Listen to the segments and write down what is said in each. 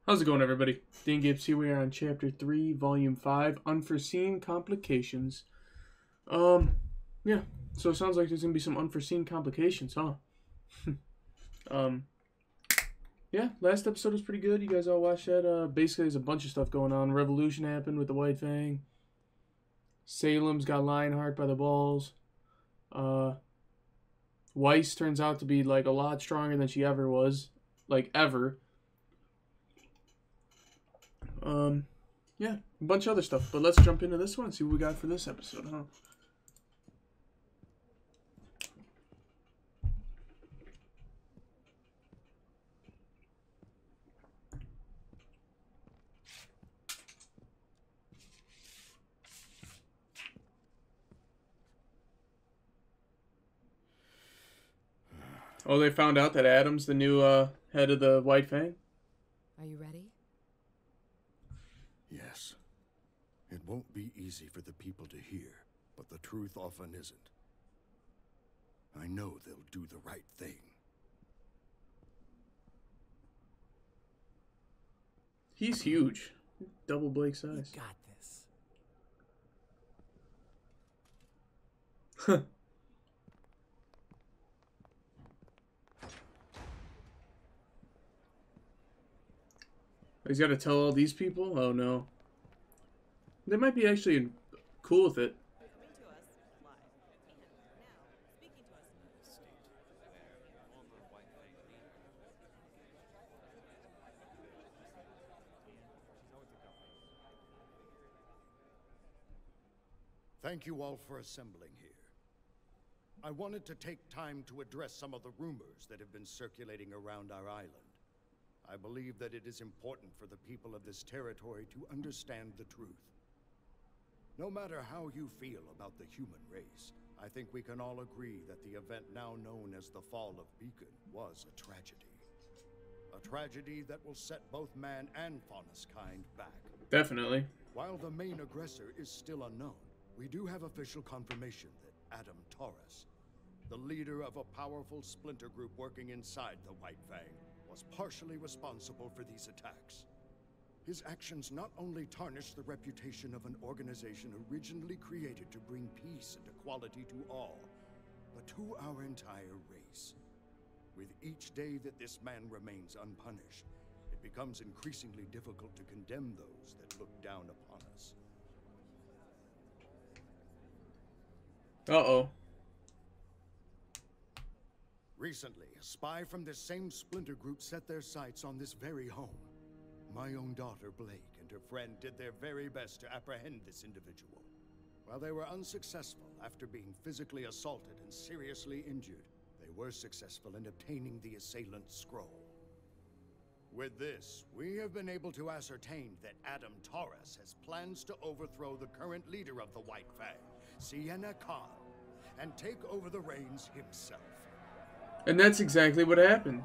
How's it going, everybody? Dan Gibbs here. We are on Chapter 3, Volume 5, Unforeseen Complications. Yeah. So it sounds like there's going to be some unforeseen complications, huh? Yeah, last episode was pretty good. You guys all watched that? Basically, there's a bunch of stuff going on. Revolution happened with the White Fang. Salem's got Lionheart by the balls. Weiss turns out to be, like, a lot stronger than she ever was. Like, ever. Yeah, a bunch of other stuff. But let's jump into this one and see what we got for this episode, huh? Oh, they found out that Adam's the new head of the White Fang? Are you ready? Yes. It won't be easy for the people to hear, but the truth often isn't. I know they'll do the right thing. He's huge. Double Blake's size. You got this. Huh. He's got to tell all these people? Oh, no. They might be actually cool with it. Thank you all for assembling here. I wanted to take time to address some of the rumors that have been circulating around our island. I believe that it is important for the people of this territory to understand the truth. No matter how you feel about the human race, I think we can all agree that the event now known as the Fall of Beacon was a tragedy. A tragedy that will set both man and faunus kind back. Definitely. While the main aggressor is still unknown, we do have official confirmation that Adam Taurus, the leader of a powerful splinter group working inside the White Fang, was partially responsible for these attacks. His actions not only tarnish the reputation of an organization originally created to bring peace and equality to all, but to our entire race. With each day that this man remains unpunished, it becomes increasingly difficult to condemn those that look down upon us. Uh-oh. Recently, a spy from this same splinter group set their sights on this very home. My own daughter, Blake, and her friend did their very best to apprehend this individual. While they were unsuccessful after being physically assaulted and seriously injured, they were successful in obtaining the assailant's scroll. With this, we have been able to ascertain that Adam Taurus has plans to overthrow the current leader of the White Fang, Sienna Khan, and take over the reins himself. And that's exactly what happened.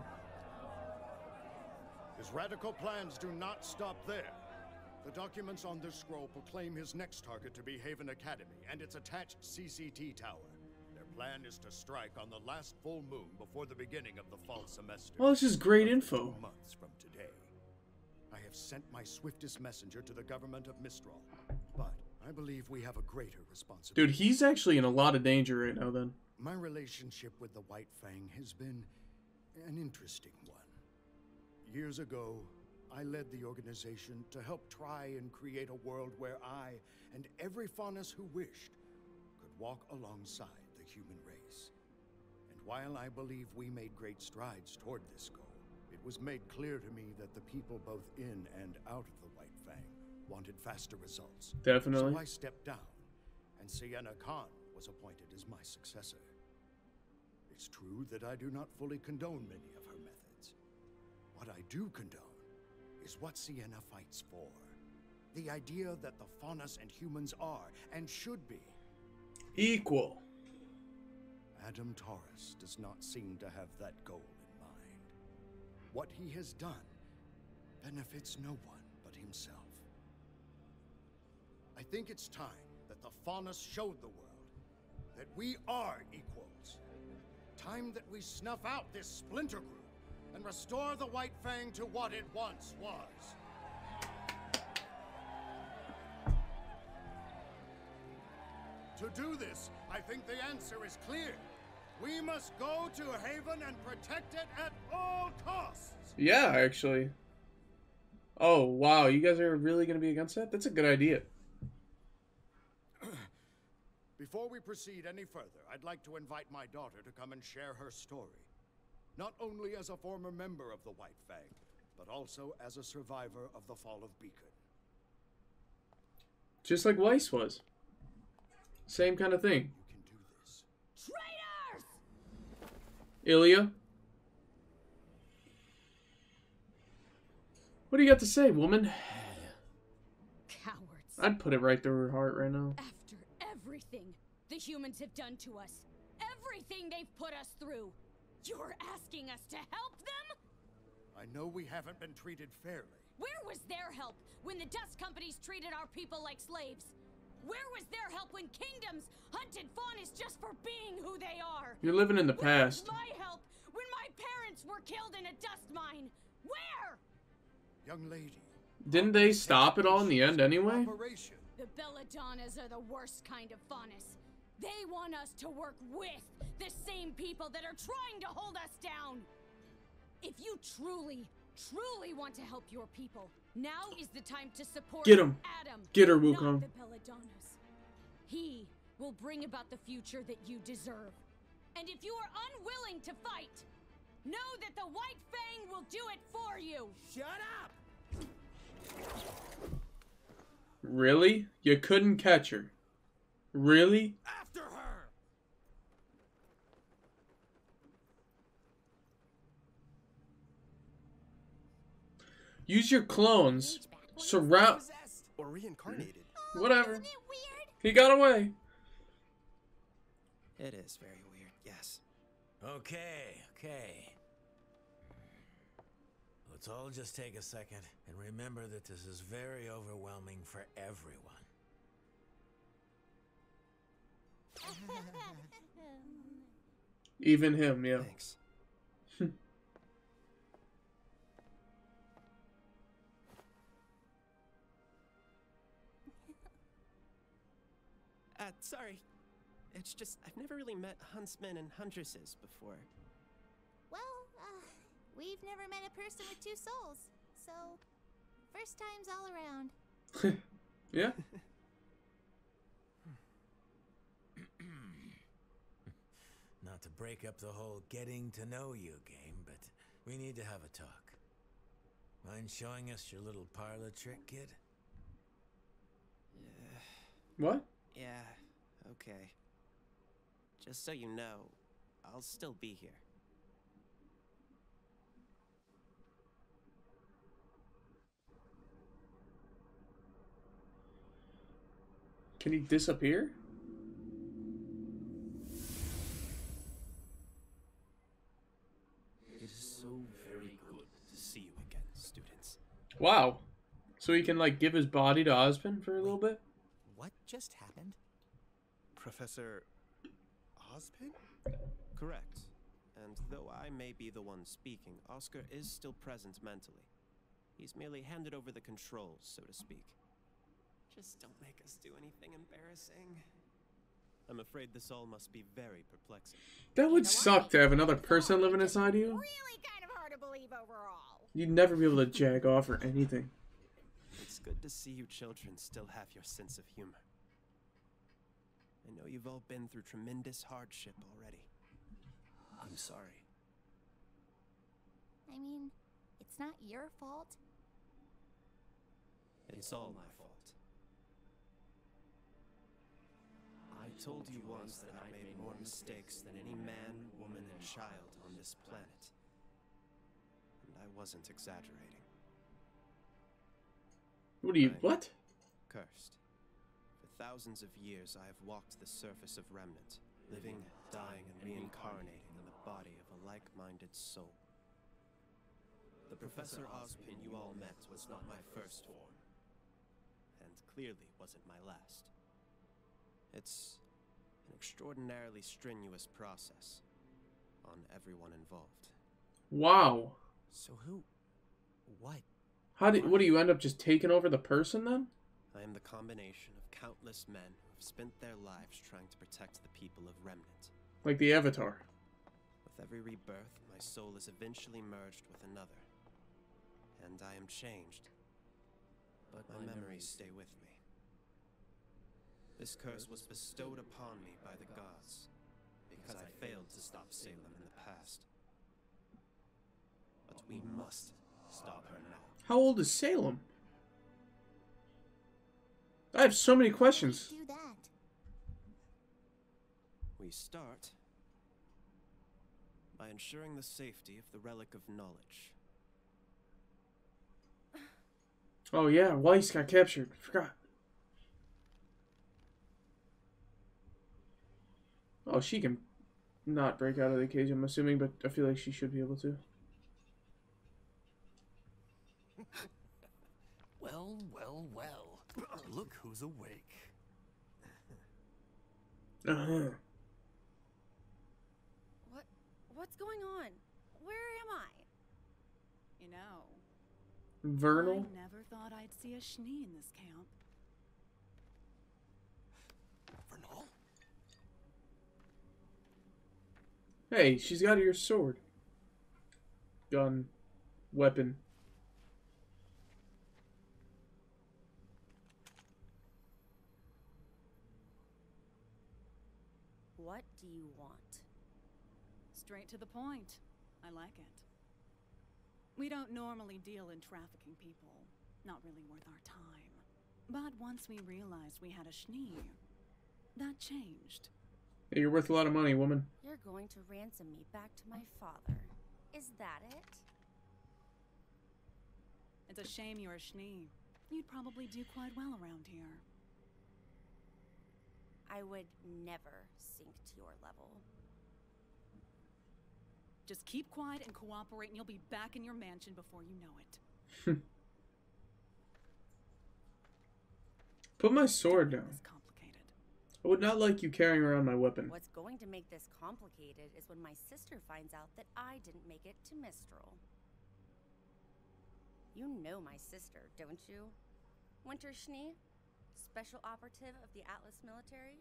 His radical plans do not stop there. The documents on this scroll proclaim his next target to be Haven Academy and its attached CCT tower. Their plan is to strike on the last full moon before the beginning of the fall semester. Well, this is great info. 2 months from today. I have sent my swiftest messenger to the government of Mistral, but I believe we have a greater responsibility. Dude, he's actually in a lot of danger right now, then. My relationship with the White Fang has been an interesting one. Years ago, I led the organization to help try and create a world where I, and every faunus who wished, could walk alongside the human race. And while I believe we made great strides toward this goal, it was made clear to me that the people both in and out of the White Fang wanted faster results. Definitely. So I stepped down, and Sienna Khan was appointed as my successor. It's true that I do not fully condone many of her methods. What I do condone is what Sienna fights for. The idea that the faunus and humans are, and should be, equal. Adam Taurus does not seem to have that goal in mind. What he has done benefits no one but himself. I think it's time that the faunus showed the world that we are equals. Time that we snuff out this splinter group and restore the White Fang to what it once was. To do this, I think the answer is clear. We must go to Haven and protect it at all costs. Yeah, actually. Oh, wow. You guys are really going to be against that? That's a good idea. Before we proceed any further, I'd like to invite my daughter to come and share her story. Not only as a former member of the White Fang, but also as a survivor of the fall of Beacon. Just like Weiss was. Same kind of thing. You can do this. Traitors! Ilya? What do you got to say, woman? Cowards. I'd put it right through her heart right now. After everything the humans have done to us, everything they've put us through, you're asking us to help them? I know we haven't been treated fairly. Where was their help when the dust companies treated our people like slaves? Where was their help when kingdoms hunted faunas just for being who they are? You're living in the Where was past. my help when my parents were killed in a dust mine? Where? Young lady. Didn't they stop it all in the end anyway? Operation. The Belladonnas are the worst kind of faunas. They want us to work with the same people that are trying to hold us down. If you truly want to help your people, now is the time to support Get him. Adam. Get her, Not Wukong. the Belladonnas. He will bring about the future that you deserve. And if you are unwilling to fight, know that the White Fang will do it for you. Shut up! Really? You couldn't catch her? Really? After her! Use your clones. Surround. Possessed or reincarnated. Whatever. Isn't it weird? He got away. It is very weird, yes. Okay. Let's all just take a second and remember that this is very overwhelming for everyone. Even him, yeah. Thanks. Sorry. It's just, I've never really met huntsmen and huntresses before. Well, we've never met a person with two souls, so first times all around. Yeah. Not to break up the whole getting to know you game, but we need to have a talk. Mind showing us your little parlor trick, kid? What? Yeah, okay. Just so you know, I'll still be here. Can he disappear? It is so very good to see you again, students. Wow. So he can, like, give his body to Ozpin for a little bit? What just happened? Professor Ozpin? Correct. And though I may be the one speaking, Oscar is still present mentally. He's merely handed over the controls, so to speak. Just don't make us do anything embarrassing. I'm afraid this all must be very perplexing. That would suck to have another person living inside you. Really kind of hard to believe overall. You'd never be able to jag off or anything. It's good to see you children still have your sense of humor. I know you've all been through tremendous hardship already. I'm sorry. I mean, it's not your fault. It's all my fault. I told you once that I made more mistakes than any man, woman, and child on this planet. And I wasn't exaggerating. What do you... What? Cursed. For thousands of years I have walked the surface of Remnant, living, dying, and reincarnating in the body of a like-minded soul. The Professor Ozpin you all met was not my first form, and clearly wasn't my last. It's an extraordinarily strenuous process on everyone involved. Wow. So who... what? What do you end up just taking over the person then? I am the combination of countless men who have spent their lives trying to protect the people of Remnant. Like the Avatar. With every rebirth, my soul is eventually merged with another. And I am changed. But my memories stay with me. This curse was bestowed upon me by the gods, because I failed to stop Salem in the past. But we must stop her now. How old is Salem? I have so many questions. Do that. We start by ensuring the safety of the Relic of Knowledge. Oh yeah, Weiss got captured. Forgot. Oh, she can not break out of the cage, I'm assuming, but I feel like she should be able to. Well, well, well. Look who's awake. What's going on? Where am I? You know, Vernal? I never thought I'd see a Schnee in this camp. Vernal? Hey, she's got your sword. Gun. Weapon. What do you want? Straight to the point. I like it. We don't normally deal in trafficking people. Not really worth our time. But once we realized we had a Schnee, that changed. Hey, you're worth a lot of money, woman. You're going to ransom me back to my father. Is that it? It's a shame you're a Schnee. You'd probably do quite well around here. I would never sink to your level. Just keep quiet and cooperate and you'll be back in your mansion before you know it. Put my sword down. It's complicated. I would not like you carrying around my weapon. What's going to make this complicated is when my sister finds out that I didn't make it to Mistral. You know my sister, don't you? Winter Schnee, special operative of the Atlas military.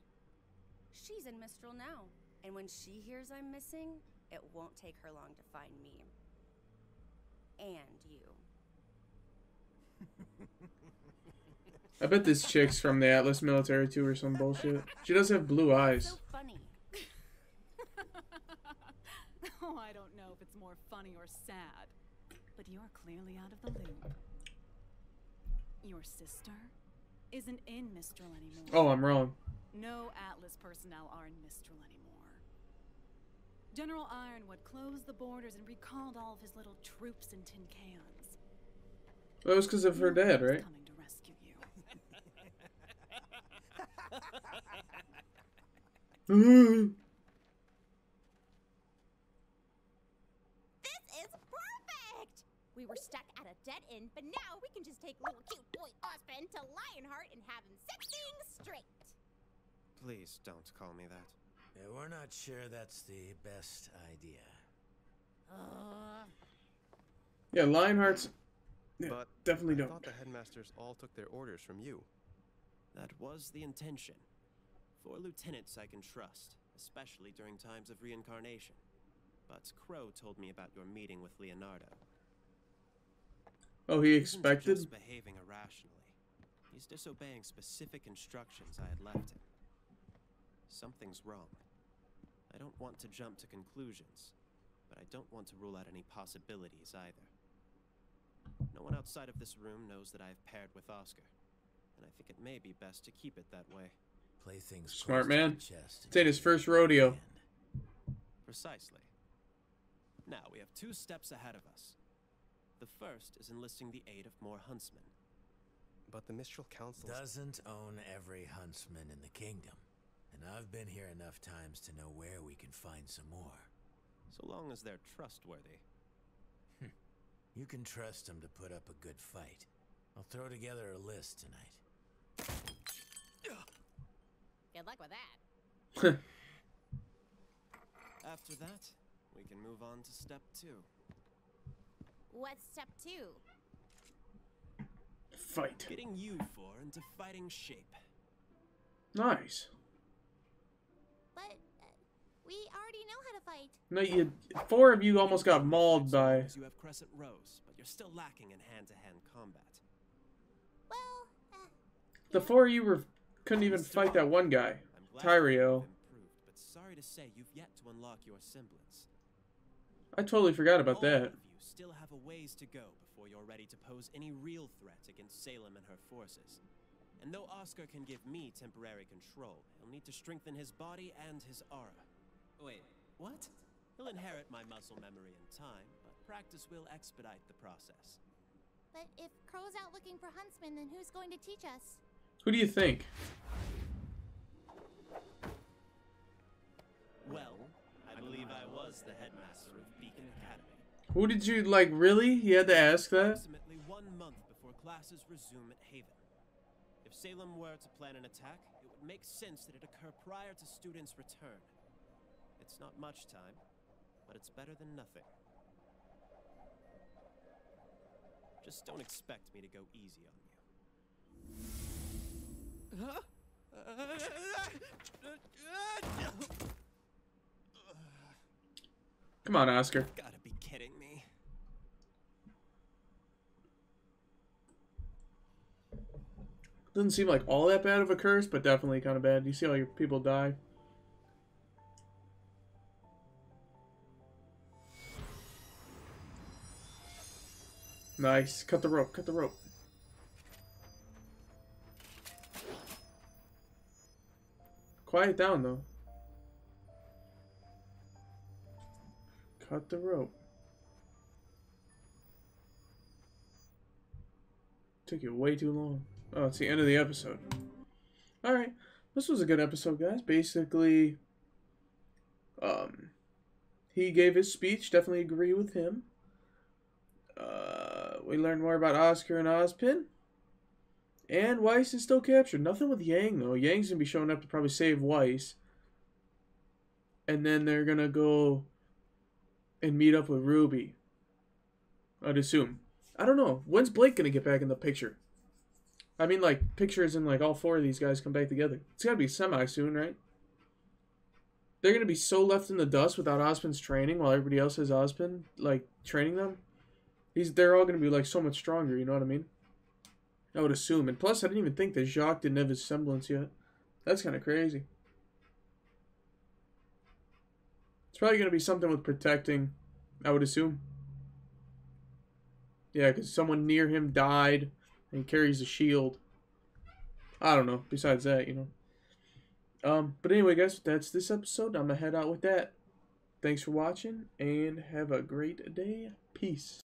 She's in Mistral now, and when she hears I'm missing, it won't take her long to find me. And you. I bet this chick's from the Atlas military too or some bullshit. She does have blue eyes. So funny. Oh, I don't know if it's more funny or sad, but you're clearly out of the loop. Your sister isn't in Mistral anymore. Oh, I'm wrong. No Atlas personnel are in Mistral anymore. General Ironwood closed the borders and recalled all of his little troops in tin cans. That was because of her dad, right? Coming to rescue you. This is perfect! We were stuck at a dead end, but now we can just take little cute boy Ospen to Lionheart and have him set things straight. Please don't call me that. Yeah, we're not sure that's the best idea. Yeah, Lionheart's... Yeah, But definitely I don't. thought the headmasters all took their orders from you. That was the intention. 4 lieutenants I can trust, especially during times of reincarnation. But Crow told me about your meeting with Leonardo. Oh, he He isn't expected? just behaving irrationally. He's disobeying specific instructions I had left him. Something's wrong. I don't want to jump to conclusions, but I don't want to rule out any possibilities either. No one outside of this room knows that I have paired with Oscar, and I think it may be best to keep it that way. Play things Smart close to man. the chest This ain't his first rodeo. Precisely. Now, we have 2 steps ahead of us. The first is enlisting the aid of more huntsmen. But the Mistral Council Doesn't own every huntsman in the kingdom. And I've been here enough times to know where we can find some more. So long as they're trustworthy. You can trust them to put up a good fight. I'll throw together a list tonight. Good luck with that. After that, we can move on to step 2. What's step 2? Fight. Getting you four into fighting shape. Nice. But we already know how to fight. No, 4 of you almost got mauled by. You have crescent rows, but you're still lacking in hand-to-hand combat. Well, The 4 of you couldn't even fight that one guy, Tyrio. But sorry to say, you've yet to unlock your semblance. I totally forgot about All that. of you still have a ways to go before you're ready to pose any real threat against Salem and her forces. And though Oscar can give me temporary control, he'll need to strengthen his body and his aura. Wait, what? He'll inherit my muscle memory in time, but practice will expedite the process. but if Crow's out looking for huntsmen, then who's going to teach us? Who do you think? Well, I believe I was the headmaster of Beacon Academy. Who did you, like, really? You had to ask that? Approximately 1 month before classes resume at Haven. If Salem were to plan an attack, it would make sense that it occur prior to students' return. It's not much time, but it's better than nothing. Just don't expect me to go easy on you. Huh? Come on, Oscar. Gotta be kidding me. Doesn't seem like all that bad of a curse, but definitely kind of bad. You see all your people die. Nice. Cut the rope. Cut the rope. Quiet down, though. Cut the rope. Took you way too long. Oh, it's the end of the episode. Alright. This was a good episode, guys. Basically, he gave his speech. Definitely agree with him. We learned more about Oscar and Ozpin. And Weiss is still captured. Nothing with Yang, though. Yang's going to be showing up to probably save Weiss. And then they're going to go and meet up with RWBY. I'd assume. I don't know. When's Blake going to get back in the picture? I mean, like, pictures and, like, all 4 of these guys come back together. It's got to be semi-soon, right? They're going to be so left in the dust without Ozpin's training while everybody else has Ozpin, like, training them. They're all going to be, like, so much stronger, you know what I mean? I would assume. And plus, I didn't even think that Jacques didn't have his semblance yet. That's kind of crazy. It's probably going to be something with protecting, I would assume. Yeah, because someone near him died, and he carries a shield. I don't know. Besides that, you know. But anyway, guys, that's this episode. I'm going to head out with that. Thanks for watching, and have a great day. Peace.